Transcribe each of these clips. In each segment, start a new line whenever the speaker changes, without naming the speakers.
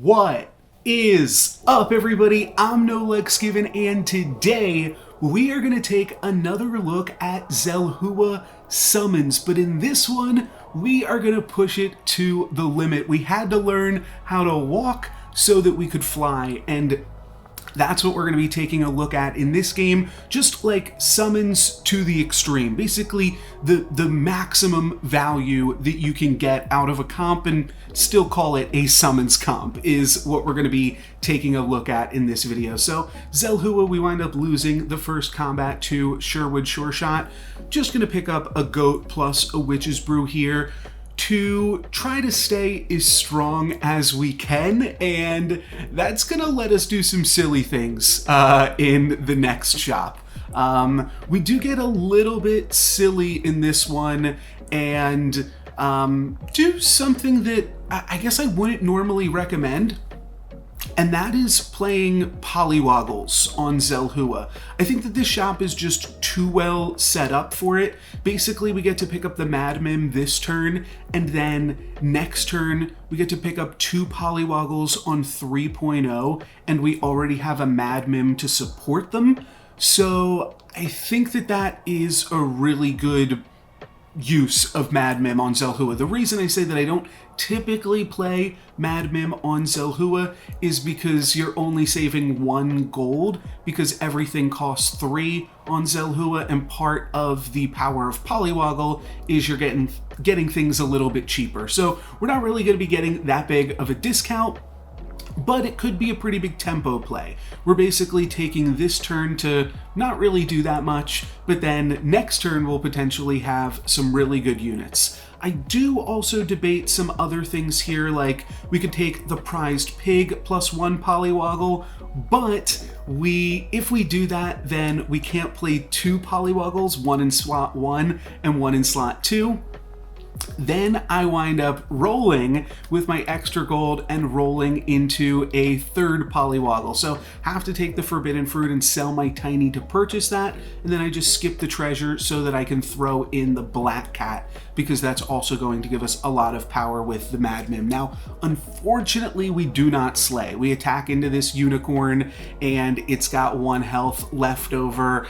What is up, everybody? I'm NoLucksGiven, and today we are going to take another look at Zelhua summons, but in this one we are going to push it to the limit. We had to learn how to walk so that we could fly, and that's what we're going to be taking a look at in this game, just like summons to the extreme. Basically, the maximum value that you can get out of a comp and still call it a summons comp is what we're going to be taking a look at in this video. So, Zelhua, we wind up losing the first combat to Sherwood Sure Shot. Just going to pick up a goat plus a witch's brew here to try to stay as strong as we can, and that's gonna let us do some silly things in the next shop. We do get a little bit silly in this one and do something that I guess I wouldn't normally recommend, and that is playing polywoggles on Zelhua. I think that this shop is just too well set up for it. Basically, we get to pick up the Mad Mim this turn, and then next turn, we get to pick up 2 polywoggles on 3.0, and we already have a Mad Mim to support them. So I think that that is a really good use of Mad Mim on Zelhua. The reason I say that I don't typically play Mad Mim on Zelhua is because you're only saving 1 gold because everything costs 3 on Zelhua, and part of the power of Polywoggle is you're getting things a little bit cheaper. So we're not really going to be getting that big of a discount, but it could be a pretty big tempo play. We're basically taking this turn to not really do that much, but then next turn we'll potentially have some really good units. I do also debate some other things here, like we could take the prized pig plus 1 polywoggle, but if we do that, then we can't play 2 polywoggles, 1 in slot 1 and 1 in slot 2. Then I wind up rolling with my extra gold and rolling into a 3rd polywoggle. So have to take the forbidden fruit and sell my tiny to purchase that, and then I just skip the treasure so that I can throw in the black cat, because that's also going to give us a lot of power with the Mad Mim. Now, unfortunately, we do not slay. We attack into this unicorn and it's got 1 health left over.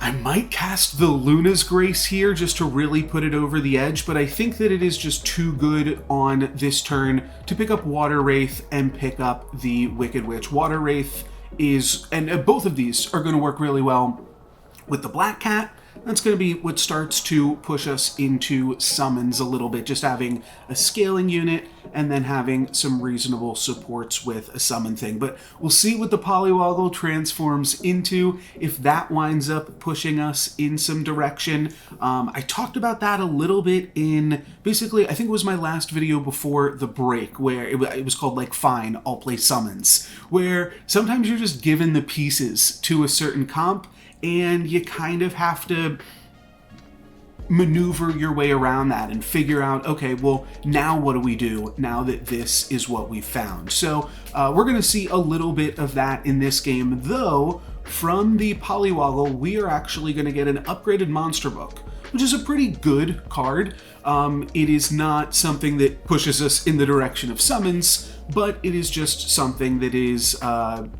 I might cast the Luna's Grace here just to really put it over the edge, but I think that it is just too good on this turn to pick up Water Wraith and pick up the Wicked Witch. Water Wraith is, and both of these are going to work really well with the Black Cat. That's going to be what starts to push us into summons a little bit, just having a scaling unit and then having some reasonable supports with a summon thing. But we'll see what the Polywoggle transforms into, if that winds up pushing us in some direction. I talked about that a little bit in, basically, I think it was my last video before the break, where it was called like, fine, I'll play summons, where sometimes you're just given the pieces to a certain comp, and you kind of have to maneuver your way around that and figure out, okay, well, now what do we do now that this is what we found? So we're going to see a little bit of that in this game, though from the Polywoggle, we are actually going to get an upgraded monster book, which is a pretty good card. It is not something that pushes us in the direction of summons, but it is just something that is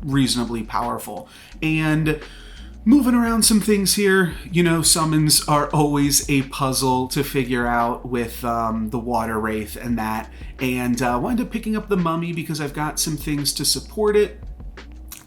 reasonably powerful. And moving around some things here, you know, summons are always a puzzle to figure out with the Water Wraith and that, and wind up picking up the Mummy because I've got some things to support it.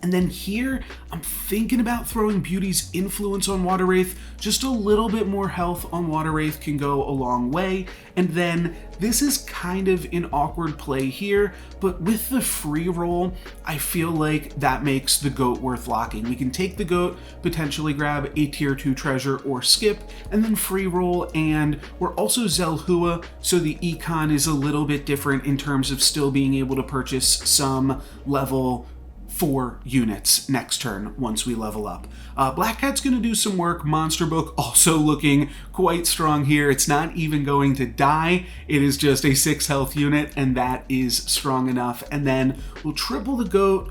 And then here, I'm thinking about throwing Beauty's Influence on Water Wraith. Just a little bit more health on Water Wraith can go a long way. And then this is kind of an awkward play here, but with the free roll, I feel like that makes the goat worth locking. We can take the goat, potentially grab a tier 2 treasure or skip, and then free roll, and we're also Zelhua, so the econ is a little bit different in terms of still being able to purchase some level 4 units next turn once we level up. Black Cat's going to do some work. Monster Book also looking quite strong here. It's not even going to die. It is just a 6 health unit, and that is strong enough. And then we'll triple the goat.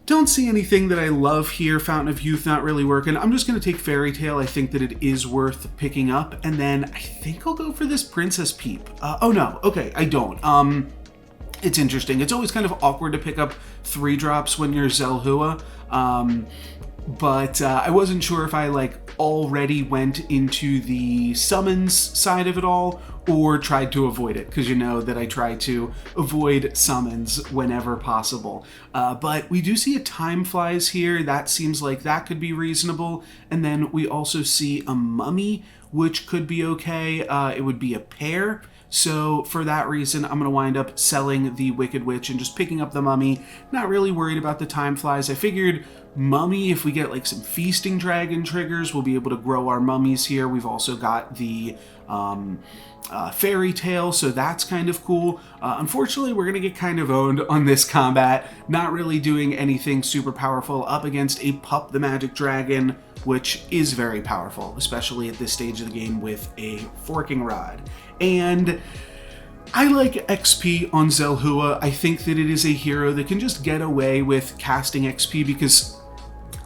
Don't see anything that I love here. Fountain of Youth not really working. I'm just going to take Fairy Tale. I think that it is worth picking up. And then I think I'll go for this Princess Peep. Oh no, okay, I don't. it's interesting. It's always kind of awkward to pick up 3-drops when you're Zelhua. But I wasn't sure if I already went into the summons side of it all or tried to avoid it, because you know that I try to avoid summons whenever possible. But we do see a Time Flies here. That seems like that could be reasonable. And then we also see a Mummy, which could be okay. It would be a pair. So for that reason, I'm going to wind up selling the Wicked Witch and just picking up the Mummy. Not really worried about the Time Flies. I figured Mummy, if we get some Feasting Dragon triggers, we'll be able to grow our mummies here. We've also got the Fairy Tale, so that's kind of cool. Unfortunately, we're going to get kind of owned on this combat. Not really doing anything super powerful up against a Pup the Magic Dragon, which is very powerful, especially at this stage of the game with a Forking Rod. And I like XP on Zelhua. I think that it is a hero that can just get away with casting XP because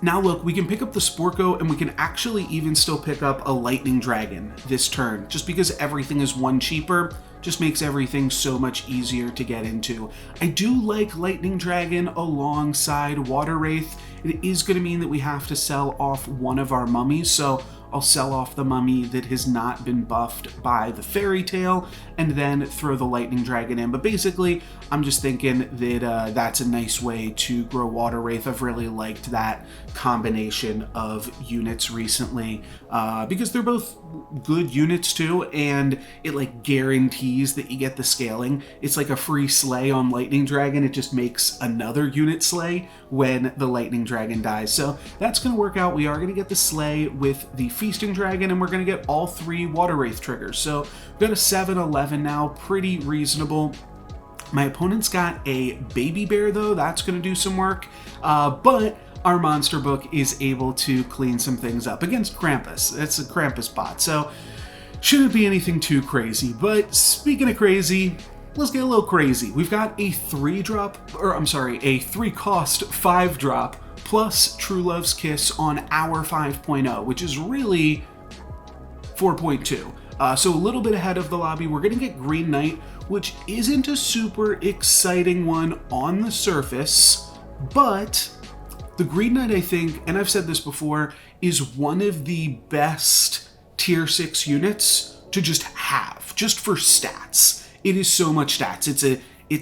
now look, we can pick up the Sporko and we can actually even still pick up a Lightning Dragon this turn. Just because everything is 1 cheaper just makes everything so much easier to get into. I do like Lightning Dragon alongside Water Wraith. It is going to mean that we have to sell off one of our mummies, so I'll sell off the mummy that has not been buffed by the Fairy Tale and then throw the Lightning Dragon in. But basically, I'm just thinking that that's a nice way to grow Water Wraith. I've really liked that combination of units recently because they're both good units too, and it guarantees that you get the scaling. It's like a free slay on Lightning Dragon. It just makes another unit slay when the Lightning Dragon dies. So that's going to work out. We are going to get the slay with the Feasting Dragon, and we're going to get all 3 Water Wraith triggers. So we've got a 7-11 now, pretty reasonable. My opponent's got a Baby Bear though, that's going to do some work, but our monster book is able to clean some things up against Krampus. It's a Krampus bot, so shouldn't be anything too crazy. But speaking of crazy, let's get a little crazy. We've got a 3-cost 5-drop plus True Love's Kiss on our 5.0, which is really 4.2. So a little bit ahead of the lobby. We're going to get Green Knight, which isn't a super exciting one on the surface, but the Green Knight, I think, and I've said this before, is one of the best tier 6 units to just have, just for stats. It is so much stats. It's a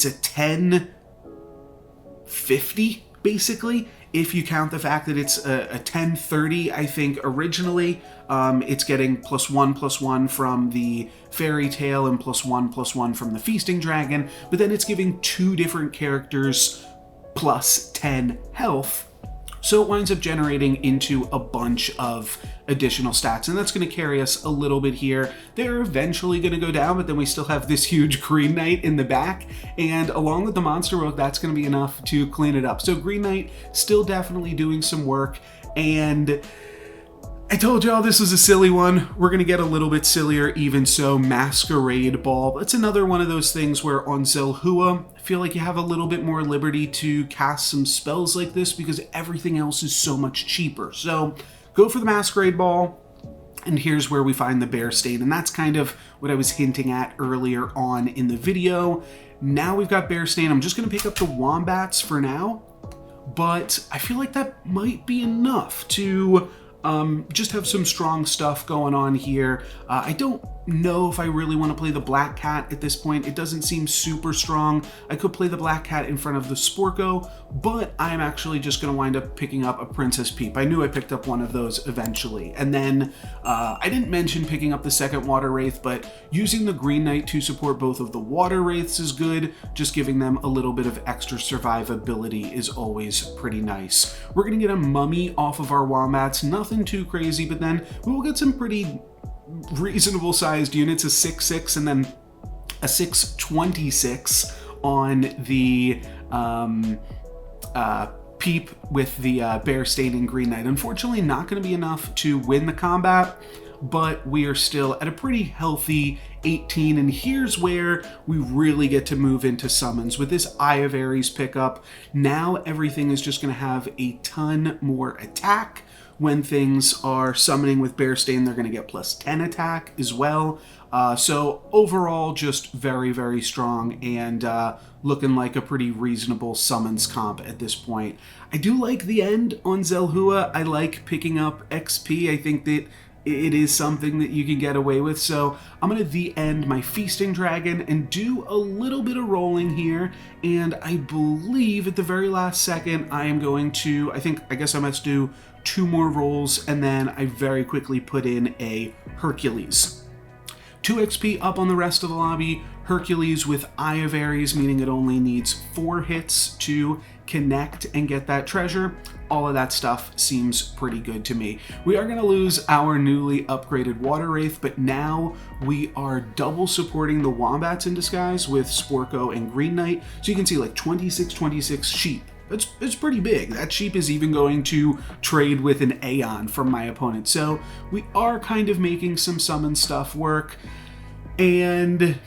1050, basically, if you count the fact that it's a 1030, I think, originally. It's getting +1/+1 from the Fairy Tale and +1/+1 from the Feasting Dragon, but then it's giving 2 different characters +10 health. So it winds up generating into a bunch of additional stats, and that's going to carry us a little bit here. They're eventually going to go down, but then we still have this huge Green Knight in the back, and along with the monster book, that's going to be enough to clean it up. So Green Knight still definitely doing some work, and I told y'all this was a silly one. We're going to get a little bit sillier even so. Masquerade Ball. It's another one of those things where on Zelhua, I feel like you have a little bit more liberty to cast some spells like this because everything else is so much cheaper. So go for the Masquerade Ball, and here's where we find the Bear Stain, and that's kind of what I was hinting at earlier on in the video. Now we've got Bear Stain. I'm just going to pick up the Wombats for now, but I feel like that might be enough to just have some strong stuff going on here. I don't know if I really want to play the Black Cat at this point. It doesn't seem super strong. I could play the Black Cat in front of the Sporko, but I'm actually just going to wind up picking up a Princess Peep. I knew I picked up one of those eventually. And then I didn't mention picking up the second Water Wraith, but using the Green Knight to support both of the Water Wraiths is good. Just giving them a little bit of extra survivability is always pretty nice. We're going to get a Mummy off of our Wombats. Nothing too crazy, but then we will get some pretty reasonable sized units, a 6/6 and then a 6/26 on the Peep with the Bear Stain and Green Knight. Unfortunately, not going to be enough to win the combat, but we are still at a pretty healthy 18, and here's where we really get to move into summons. With this Eye of Ares pickup, now everything is just going to have a ton more attack. When things are summoning with Bear Stain, they're going to get +10 attack as well. So overall, just very, very strong and looking like a pretty reasonable summons comp at this point. I do like the end on Zelhua. I like picking up XP. I think that it is something that you can get away with. So I'm going to the end my Feasting Dragon and do a little bit of rolling here. And I believe at the very last second, I am going to, I guess I must do 2 more rolls, and then I very quickly put in a Hercules. 2 XP up on the rest of the lobby. Hercules with Eye of Ares, meaning it only needs 4 hits to connect and get that treasure. All of that stuff seems pretty good to me. We are going to lose our newly upgraded Water Wraith, but now we are double supporting the Wombats in Disguise with Sporko and Green Knight. So you can see like 26 sheep. It's pretty big. That sheep is even going to trade with an Aeon from my opponent. So we are kind of making some summon stuff work, and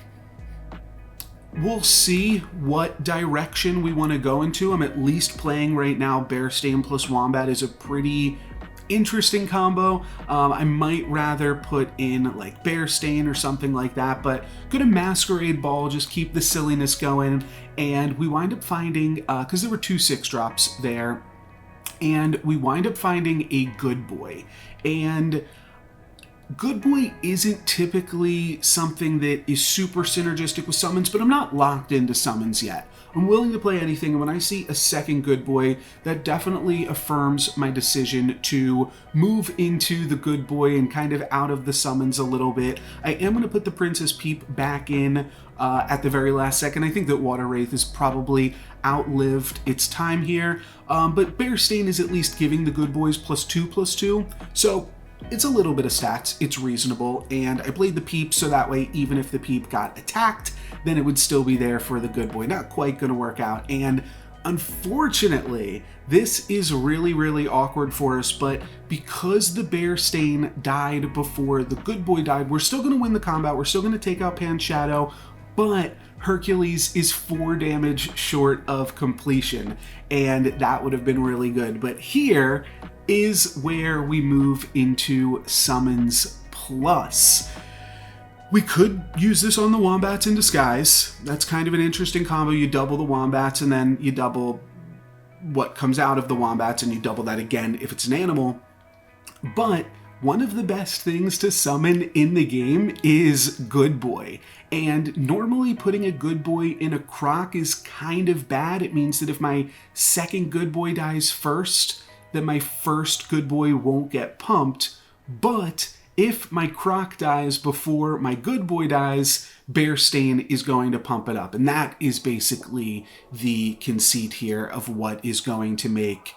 we'll see what direction we want to go into. I'm at least playing right now Bearstain plus Wombat is a pretty interesting combo. I might rather put in like Bearstain or something like that, but go to Masquerade Ball, just keep the silliness going. And we wind up finding, because there were 2 6-drops there, and we wind up finding a Good Boy. And Good Boy isn't typically something that is super synergistic with summons, but I'm not locked into summons yet. I'm willing to play anything, and when I see a second Good Boy, that definitely affirms my decision to move into the Good Boy and kind of out of the summons a little bit. I am going to put the Princess Peep back in at the very last second. I think that Water Wraith has probably outlived its time here, but Bearstain is at least giving the Good Boys +2/+2, so it's a little bit of stats, it's reasonable, and I played the Peep so that way even if the Peep got attacked, then it would still be there for the Good Boy. Not quite going to work out, and unfortunately, this is really, really awkward for us, but because the Bearstain died before the Good Boy died, we're still going to win the combat, we're still going to take out Pan Shadow, but Hercules is 4 damage short of completion, and that would have been really good. But here is where we move into Summons Plus. We could use this on the Wombats in Disguise. That's kind of an interesting combo. You double the Wombats and then you double what comes out of the Wombats, and you double that again if it's an animal. But one of the best things to summon in the game is Good Boy. And normally putting a Good Boy in a Croc is kind of bad. It means that if my second Good Boy dies first, then my first Good Boy won't get pumped. But if my Croc dies before my Good Boy dies, Bearstain is going to pump it up. And that is basically the conceit here of what is going to make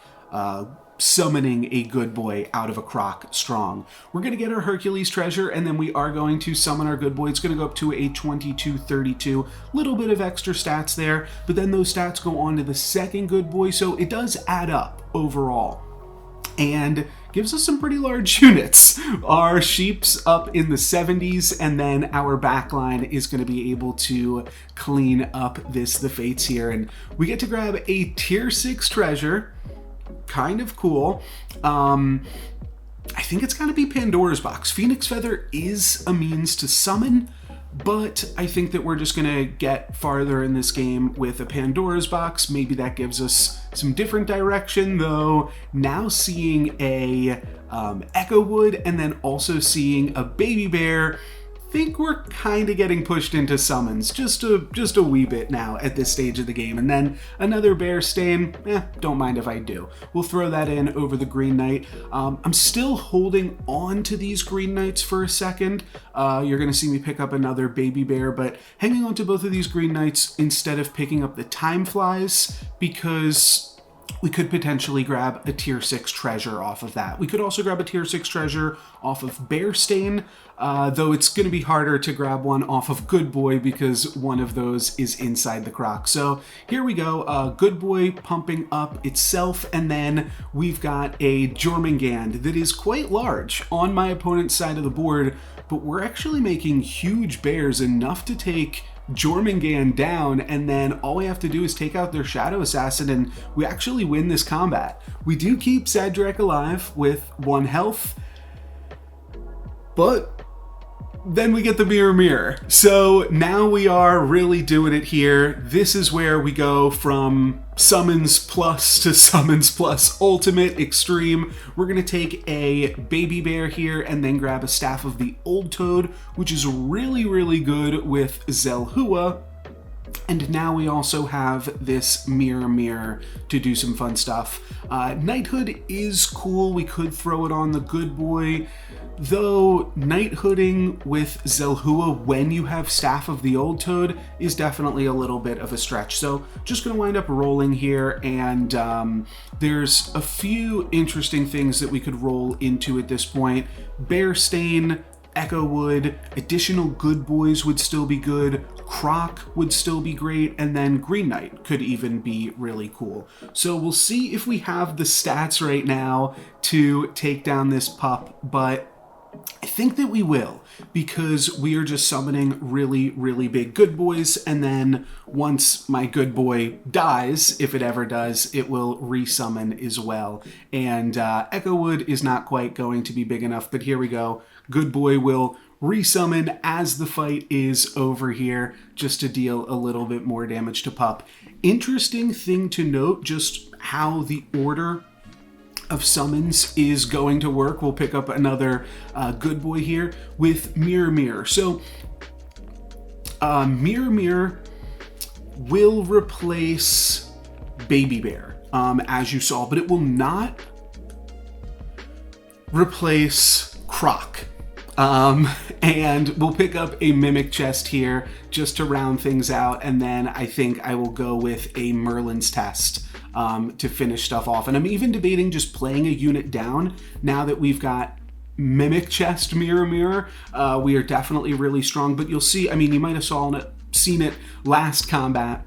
summoning a Good Boy out of a Croc strong. We're going to get our Hercules treasure, and then we are going to summon our Good Boy. It's going to go up to a 22-32, little bit of extra stats there, but then those stats go on to the second Good Boy, so it does add up overall and gives us some pretty large units. Our sheep's up in the 70s, and then our backline is going to be able to clean up the Fates here, and we get to grab a tier 6 treasure. Kind of cool. I think it's got to be Pandora's Box. Phoenix Feather is a means to summon, but I think that we're just going to get farther in this game with a Pandora's Box. Maybe that gives us some different direction, though. Now seeing a Echo Wood and then also seeing a Baby Bear, think we're kind of getting pushed into summons just a wee bit now at this stage of the game. And then another Bearstain, don't mind if I do. We'll throw that in over the Green Knight. I'm still holding on to these Green Knights for a second. You're going to see me pick up another Baby Bear, but hanging on to both of these Green Knights instead of picking up the Time Flies, because we could potentially grab a tier 6 treasure off of that. We could also grab a tier 6 treasure off of Bearstain, though it's going to be harder to grab one off of Good Boy because one of those is inside the Croc. So here we go, Good Boy pumping up itself, and then we've got a Jormungand that is quite large on my opponent's side of the board, but we're actually making huge bears, enough to take Jormungand down, and then all we have to do is take out their Shadow Assassin and we actually win this combat. We do keep Sadrek alive with 1 health, but then we get the mirror mirror. So now we are really doing it here. This is where we go from summons plus to summons plus ultimate extreme. We're gonna take a baby bear here and then grab a staff of the old toad, which is really, really good with Zelhua. And now we also have this mirror mirror to do some fun stuff. Knighthood is cool. We could throw it on the good boy, though knighthooding with Zelhua when you have staff of the old toad is definitely a little bit of a stretch. So just gonna wind up rolling here, and there's a few interesting things that we could roll into at this point. Bearstain, Echo Wood, additional good boys would still be good, Croc would still be great, and then Green Knight could even be really cool. So we'll see if we have the stats right now to take down this pup, but I think that we will, because we are just summoning really, really big good boys, and then once my good boy dies, if it ever does, it will resummon as well. And Echo Wood is not quite going to be big enough, but here we go. Good boy will resummon as the fight is over here, just to deal a little bit more damage to pup. Interesting thing to note, just how the order of summons is going to work. We'll pick up another good boy here with Mirror Mirror. So Mirror Mirror will replace Baby Bear, as you saw, but it will not replace Croc. And we'll pick up a Mimic Chest here just to round things out, and then I think I will go with a Merlin's Test to finish stuff off. And I'm even debating just playing a unit down now that we've got Mimic Chest Mirror Mirror. We are definitely really strong, but you'll see, I mean, you might have seen it last combat.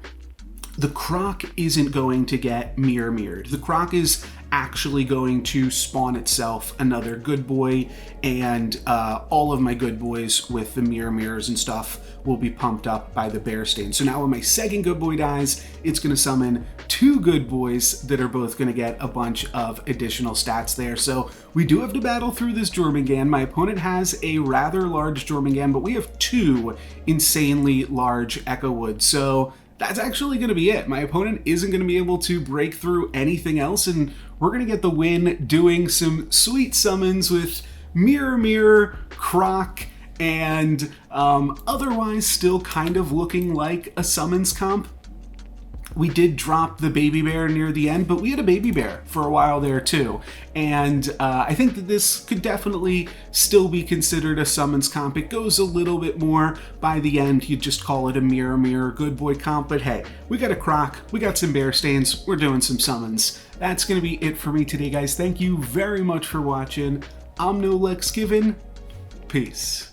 The Croc isn't going to get mirror mirrored. The Croc is actually going to spawn itself another good boy, and all of my good boys with the mirror mirrors and stuff will be pumped up by the Bearstain. So now when my second good boy dies, it's going to summon two good boys that are both going to get a bunch of additional stats there. So we do have to battle through this Jormungand. My opponent has a rather large Jormungand, but we have two insanely large Echo Wood. So that's actually going to be it. My opponent isn't going to be able to break through anything else, and we're going to get the win doing some sweet summons with Mirror Mirror, Croc, and otherwise still kind of looking like a summons comp. We did drop the baby bear near the end, but we had a baby bear for a while there too. And I think that this could definitely still be considered a summons comp. It goes a little bit more by the end. You'd just call it a mirror mirror good boy comp, but hey, we got a Croc, we got some Bearstains, we're doing some summons. That's gonna be it for me today, guys. Thank you very much for watching. I'm NoLucksGiven. Peace.